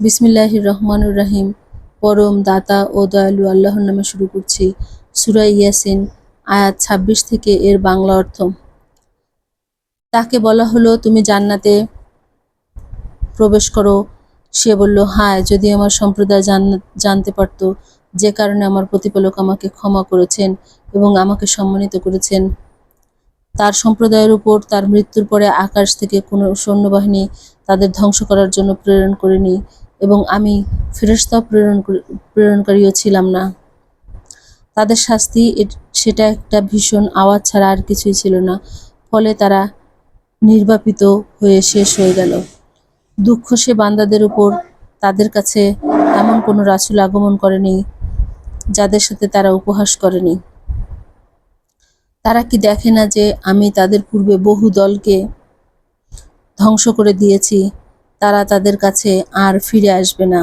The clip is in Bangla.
বিসমিল্লাহির রহমানুর রহিম। পরম দাতা ও দয়ালু আল্লাহর নামে শুরু করছি। সূরা ইয়াসিন আয়াত ২৬ থেকে এর বাংলা অর্থ। তাকে বলা হলো, তুমি জান্নাতে প্রবেশ করো। সে বলল, হায়, যদি আমার সম্প্রদায় জানতে পারত, যে কারণে আমার প্রতিপালক আমাকে ক্ষমা করেছেন এবং আমাকে সম্মানিত করেছেন। তার সম্প্রদায়ের উপর তার মৃত্যুর পরে আকাশ থেকে কোনো সৈন্যবাহিনী তাদের ধ্বংস করার জন্য প্রেরণ করিনি এবং আমি ফেরেশতা প্রেরণকারীও ছিলাম না। তাদের শাস্তি সেটা একটা ভীষণ আওয়াজ ছাড়া আর কিছুই ছিল না। ফলে তারা নির্বাপিত হয়ে শেষ হয়ে গেল। দুঃখ সে বান্দাদের উপর, তাদের কাছে এমন কোনো রাসূল আগমন করেনি যাদের সাথে তারা উপহাস করেনি। তারা কি দেখে না যে আমি তাদের পূর্বে বহু দলকে ধ্বংস করে দিয়েছি, তারা তাদের কাছে আর ফিরে আসবে না।